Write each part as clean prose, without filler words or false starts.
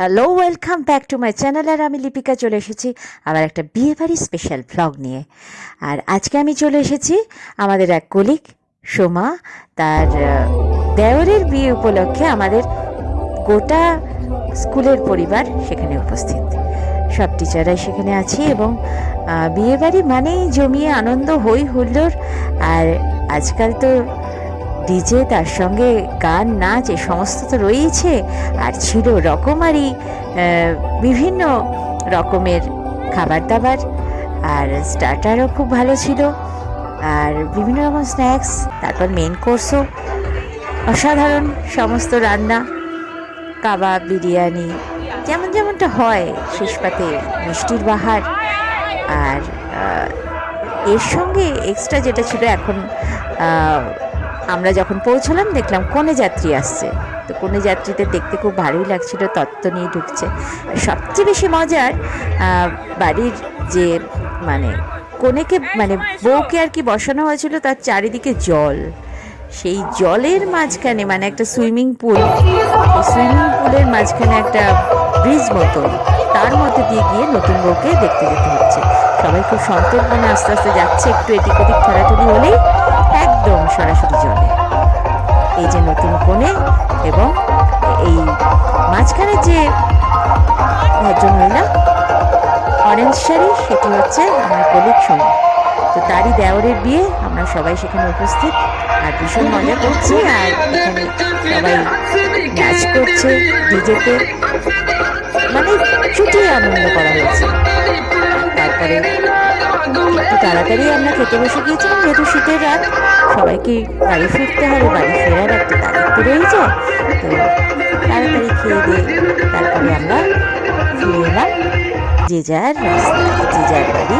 Hello, welcome back to my channel. আর আমি লিপিকা চলে এসেছি আবার একটা বিয়েবাড়ি স্পেশাল ভ্লগ নিয়ে। আর আজকে আমি চলে এসেছি আমাদের এক কলিগ সোমা, তার দেওরের বিয়ে উপলক্ষে আমাদের গোটা স্কুলের পরিবার সেখানে উপস্থিত। সব টিচাররাই সেখানে আছি এবং বিয়েবাড়ি মানেই জমিয়ে আনন্দ, হই হুল্লোড়। আর আজকাল তো ডিজে, তার সঙ্গে গান, নাচ, এ সমস্ত তো রয়েইছে। আর ছিল রকমারি বিভিন্ন রকমের খাবার দাবার, আর স্টার্টারও খুব ভালো ছিল, আর বিভিন্ন রকম স্ন্যাক্স, তারপর মেন কোর্সও অসাধারণ সমস্ত রান্না, কাবাব, বিরিয়ানি, যেমনটা হয় শেষ পাতে মিষ্টির বাহার। আর এর সঙ্গে এক্সট্রা যেটা ছিল, এখন আমরা যখন পৌঁছলাম দেখলাম কনে যাত্রী আসছে। তো কনে যাত্রীদের দেখতে খুব ভালোই লাগছিল, তত্ত্ব নিয়ে ঢুকছে। আর সবচেয়ে বেশি মজার, বাড়ির যে কনেকে বউকে আর কি বসানো হয়েছিল, তার চারিদিকে জল, সেই জলের মাঝখানে একটা সুইমিং পুল, এই সুইমিং পুলের মাঝখানে একটা ব্রিজ মতো, তার মধ্যে দিয়ে গিয়ে নতুন বউকে দেখতে যেতে হচ্ছে। সবাই খুব সন্তর্পণে আস্তে আস্তে যাচ্ছে, একটু এদিক ওদিক ঠেলাঠেলি হলেই একদম সরাসরি জলে। এই যে নতুন কনে, এবং এই মাঝখানে যে ভদ্রমহিলা অরেঞ্জ শাড়ি, সেটি হচ্ছে আমার কলিগ সোমা। তো তারই দেওরের বিয়ে, আমরা সবাই সেখানে উপস্থিত আর ভীষণ মজা করছি। আর এখানে সবাই নাচ করছে ডিজেতে, ছুটিয়ে আনন্দ করা হয়েছে। তারপরে একটু তাড়াতাড়ি আমরা খেতে বসে গিয়েছিলাম, যেহেতু শীতের রাত, সবাইকে বাড়ি ফিরতে হবে, বাড়ি ফেরার একটা তারিখ তো রয়ে যায়। তো তাড়াতাড়ি খেয়ে দিয়ে তারপরে আমরা ফিরে এলাম যে যার রাস্তায়, যে যার বাড়ি।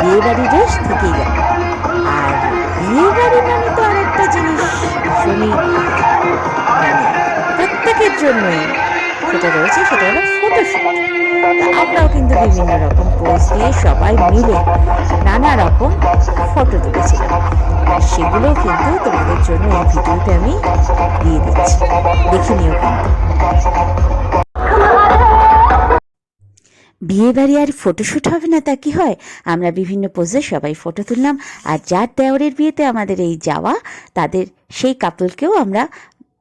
বিয়ে বাড়ি বেশ থেকেই গেল। আর বিয়ে বাড়ি তো আরেকটা জিনিস ভীষণই প্রত্যেকের জন্যই সেটা রয়েছে, সেটা হলো ফটোশ্যুট। আমরাও কিন্তু বিভিন্ন রকম পোজ দিয়ে সবাই মিলে নানা রকম ফটো তুলেছিলাম, আর সেগুলো কিন্তু তোমাদের জন্য এই ভিডিওতে আমি দিয়ে দিচ্ছি, দেখে নিও। কিন্তু বিয়ে বাড়ি আর ফটোশ্যুট হবে না তা কি হয়? আমরা বিভিন্ন পোজে সবাই ফটো তুললাম, আর যার দেওরের বিয়েতে আমাদের এই যাওয়া, তাদের সেই কাপলকেও আমরা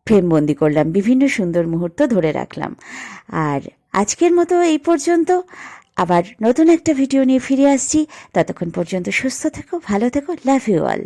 ফ্রেমবন্দি করলাম, বিভিন্ন সুন্দর মুহূর্ত ধরে রাখলাম। আর আজকের মতো এই পর্যন্ত, আবার নতুন একটা ভিডিও নিয়ে ফিরে আসছি। ততক্ষণ পর্যন্ত সুস্থ থেকো, ভালো থেকো, লাভ ইউ অল।